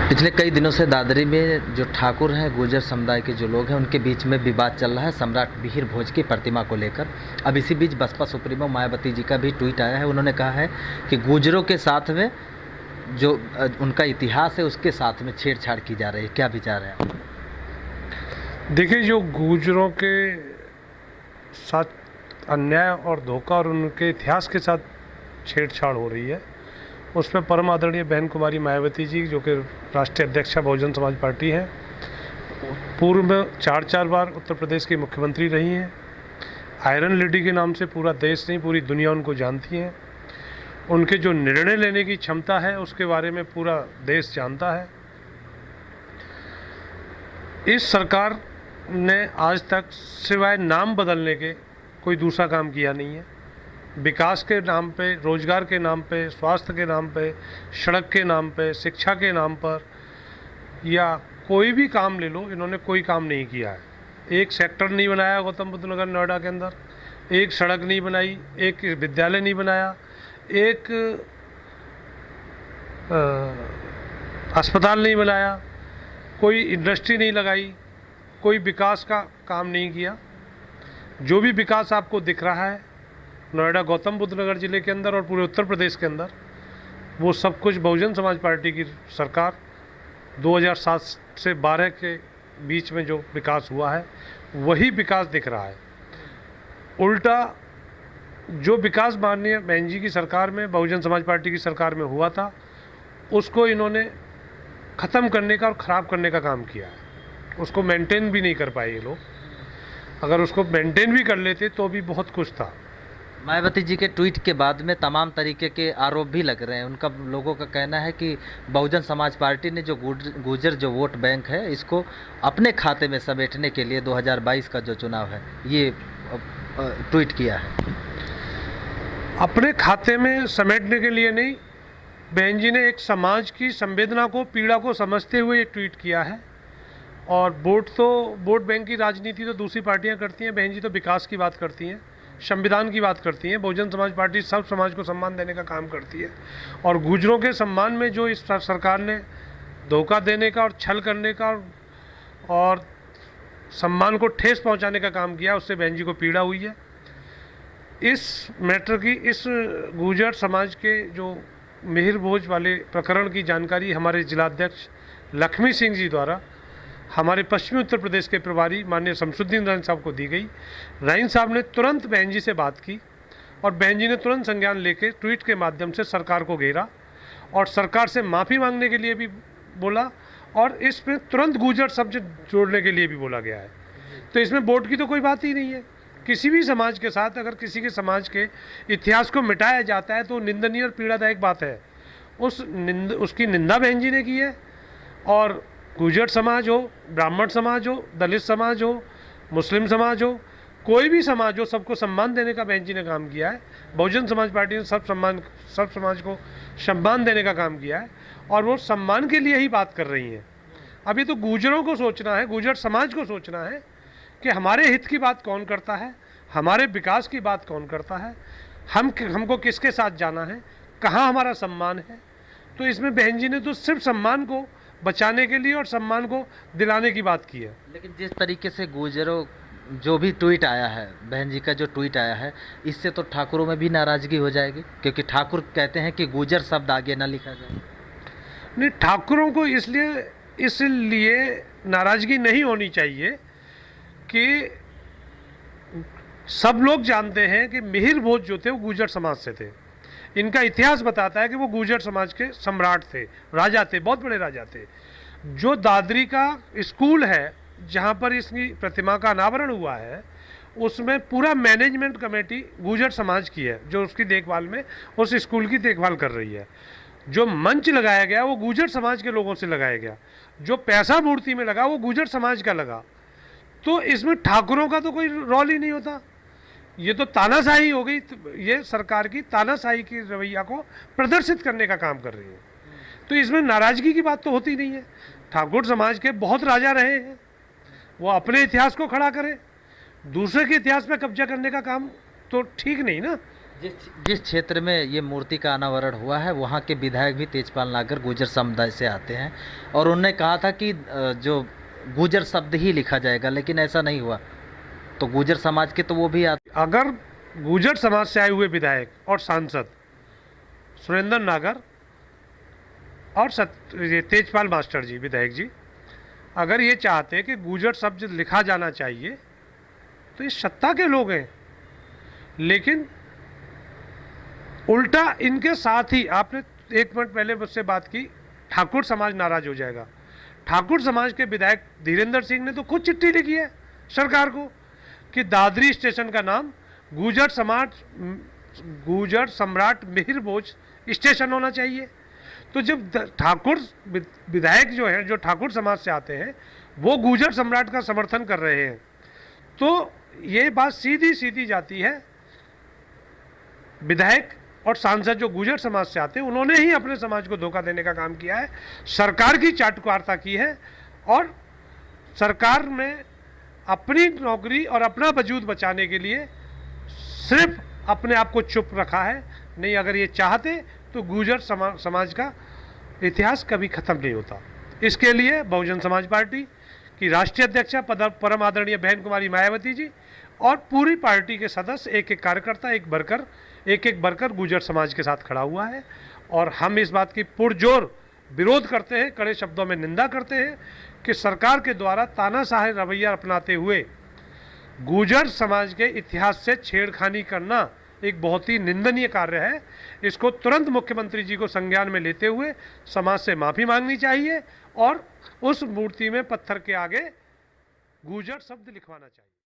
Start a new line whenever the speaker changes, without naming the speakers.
पिछले कई दिनों से दादरी में जो ठाकुर हैं, गुर्जर समुदाय के जो लोग हैं, उनके बीच में विवाद चल रहा है सम्राट मिहिर भोज की प्रतिमा को लेकर। अब इसी बीच बसपा सुप्रीमो मायावती जी का भी ट्वीट आया है। उन्होंने कहा है कि गुर्जरों के साथ में जो उनका इतिहास है उसके साथ में छेड़छाड़ की जा रही है। क्या विचार है आप?
देखिए, जो गुर्जरों के साथ अन्याय और धोखा और उनके इतिहास के साथ छेड़छाड़ हो रही है, उसमें परम आदरणीय बहन कुमारी मायावती जी, जो कि राष्ट्रीय अध्यक्षा बहुजन समाज पार्टी हैं, पूर्व में 4 बार उत्तर प्रदेश की मुख्यमंत्री रही हैं। आयरन लेडी के नाम से पूरा देश नहीं, पूरी दुनिया उनको जानती है। उनके जो निर्णय लेने की क्षमता है उसके बारे में पूरा देश जानता है। इस सरकार ने आज तक सिवाय नाम बदलने के कोई दूसरा काम किया नहीं है। विकास के नाम पे, रोजगार के नाम पे, स्वास्थ्य के नाम पे, सड़क के नाम पे, शिक्षा के नाम पर, या कोई भी काम ले लो, इन्होंने कोई काम नहीं किया है। एक सेक्टर नहीं बनाया गौतम बुद्ध नगर नोएडा के अंदर, एक सड़क नहीं बनाई, एक विद्यालय नहीं बनाया, एक अस्पताल नहीं बनाया, कोई इंडस्ट्री नहीं लगाई, कोई विकास का काम नहीं किया। जो भी विकास आपको दिख रहा है नोएडा गौतम बुद्ध नगर जिले के अंदर और पूरे उत्तर प्रदेश के अंदर, वो सब कुछ बहुजन समाज पार्टी की सरकार 2007 से 12 के बीच में जो विकास हुआ है वही विकास दिख रहा है। उल्टा जो विकास माननीय बहन जी की सरकार में, बहुजन समाज पार्टी की सरकार में हुआ था, उसको इन्होंने ख़त्म करने का और ख़राब करने का काम किया है। उसको मेंटेन भी नहीं कर पाए ये लोग। अगर उसको मेंटेन भी कर लेते तो भी बहुत कुछ था।
मायावती जी के ट्वीट के बाद में तमाम तरीके के आरोप भी लग रहे हैं। उनका, लोगों का कहना है कि बहुजन समाज पार्टी ने जो गुर्जर जो वोट बैंक है, इसको अपने खाते में समेटने के लिए 2022 का जो चुनाव है, ये ट्वीट किया है।
अपने खाते में समेटने के लिए नहीं, बहन जी ने एक समाज की संवेदना को, पीड़ा को समझते हुए ये ट्वीट किया है। और वोट बैंक की राजनीति तो दूसरी पार्टियां करती हैं, बहन जी तो विकास की बात करती हैं, संविधान की बात करती हैं। बहुजन समाज पार्टी सब समाज को सम्मान देने का काम करती है। और गुर्जरों के सम्मान में जो इस सरकार ने धोखा देने का और छल करने का और सम्मान को ठेस पहुंचाने का काम किया, उससे बहन जी को पीड़ा हुई है। इस मैटर की, इस गुर्जर समाज के जो मिहिर भोज वाले प्रकरण की जानकारी हमारे जिलाध्यक्ष लक्ष्मी सिंह जी द्वारा हमारे पश्चिमी उत्तर प्रदेश के प्रभारी माननीय शमसुद्दीन राइन साहब को दी गई। राइन साहब ने तुरंत बहन जी से बात की और बहन जी ने तुरंत संज्ञान लेकर ट्वीट के माध्यम से सरकार को घेरा और सरकार से माफ़ी मांगने के लिए भी बोला और इसमें तुरंत गुर्जर शब्द जोड़ने के लिए भी बोला गया है। तो इसमें वोट की तो कोई बात ही नहीं है। किसी भी समाज के साथ अगर किसी के समाज के इतिहास को मिटाया जाता है तो निंदनीय और पीड़ादायक बात है। उसकी निंदा बहन जी ने की है। और गुर्जर समाज हो, ब्राह्मण समाज हो, दलित समाज हो, मुस्लिम समाज हो, कोई भी समाज हो, सबको सम्मान देने का बहन जी ने काम किया है। बहुजन समाज पार्टी ने सब समाज को सम्मान देने का काम किया है और वो सम्मान के लिए ही बात कर रही हैं। अब ये तो गुर्जरों को सोचना है, गुर्जर समाज को सोचना है कि हमारे हित की बात कौन करता है, हमारे विकास की बात कौन करता है, हमको किसके साथ जाना है, कहाँ हमारा सम्मान है। तो इसमें बहन जी ने तो सिर्फ सम्मान को बचाने के लिए और सम्मान को दिलाने की बात की है।
लेकिन जिस तरीके से गुर्जरों, जो भी ट्वीट आया है, बहन जी का जो ट्वीट आया है, इससे तो ठाकुरों में भी नाराज़गी हो जाएगी, क्योंकि ठाकुर कहते हैं कि गुर्जर शब्द आगे ना लिखा जाए।
नहीं, ठाकुरों को इसलिए नाराज़गी नहीं होनी चाहिए कि सब लोग जानते हैं कि मिहिर भोज जो थे वो गुर्जर समाज से थे। इनका इतिहास बताता है कि वो गुर्जर समाज के सम्राट थे, राजा थे, बहुत बड़े राजा थे। जो दादरी का स्कूल है जहाँ पर इसकी प्रतिमा का अनावरण हुआ है, उसमें पूरा मैनेजमेंट कमेटी गुर्जर समाज की है, जो उसकी देखभाल में, उस स्कूल की देखभाल कर रही है। जो मंच लगाया गया वो गुर्जर समाज के लोगों से लगाया गया। जो पैसा मूर्ति में लगा वो गुर्जर समाज का लगा। तो इसमें ठाकुरों का तो कोई रोल ही नहीं होता। ये तो तानाशाही हो गई। ये सरकार की तानाशाही की रवैया को प्रदर्शित करने का काम कर रही है। तो इसमें नाराज़गी की बात तो होती नहीं है। ठाकुर समाज के बहुत राजा रहे हैं, वो अपने इतिहास को खड़ा करें, दूसरे के इतिहास पे कब्जा करने का काम तो ठीक नहीं ना।
जिस जिस क्षेत्र में ये मूर्ति का अनावरण हुआ है वहाँ के विधायक भी तेजपाल नागर गुर्जर समुदाय से आते हैं और उन्होंने कहा था कि जो गुर्जर शब्द ही लिखा जाएगा, लेकिन ऐसा नहीं हुआ। तो गुर्जर समाज के तो वो भी आते।
अगर गुर्जर समाज से आए हुए विधायक और सांसद सुरेंद्र नागर और ये तेजपाल मास्टर जी विधायक जी अगर ये चाहते कि गुर्जर शब्द लिखा जाना चाहिए तो ये सत्ता के लोग हैं, लेकिन उल्टा इनके साथ ही आपने 1 मिनट पहले मुझसे बात की, ठाकुर समाज नाराज हो जाएगा। ठाकुर समाज के विधायक धीरेन्द्र सिंह ने तो खुद चिट्ठी लिखी है सरकार को कि दादरी स्टेशन का नाम गुर्जर सम्राट मिहिर भोज स्टेशन होना चाहिए। तो जब ठाकुर विधायक जो हैं, जो ठाकुर समाज से आते हैं, वो गुर्जर सम्राट का समर्थन कर रहे हैं, तो ये बात सीधी सीधी जाती है। विधायक और सांसद जो गुर्जर समाज से आते हैं उन्होंने ही अपने समाज को धोखा देने का काम किया है, सरकार की चाटुकारिता की है और सरकार में अपनी नौकरी और अपना वजूद बचाने के लिए सिर्फ अपने आप को चुप रखा है। नहीं, अगर ये चाहते तो गुर्जर समाज का इतिहास कभी ख़त्म नहीं होता। इसके लिए बहुजन समाज पार्टी की राष्ट्रीय अध्यक्षा परम आदरणीय बहन कुमारी मायावती जी और पूरी पार्टी के सदस्य, एक एक कार्यकर्ता, एक एक वर्कर गुर्जर समाज के साथ खड़ा हुआ है और हम इस बात की पुरजोर विरोध करते हैं, कड़े शब्दों में निंदा करते हैं कि सरकार के द्वारा तानाशाही रवैया अपनाते हुए गुर्जर समाज के इतिहास से छेड़खानी करना एक बहुत ही निंदनीय कार्य है। इसको तुरंत मुख्यमंत्री जी को संज्ञान में लेते हुए समाज से माफ़ी मांगनी चाहिए और उस मूर्ति में पत्थर के आगे गुर्जर शब्द लिखवाना चाहिए।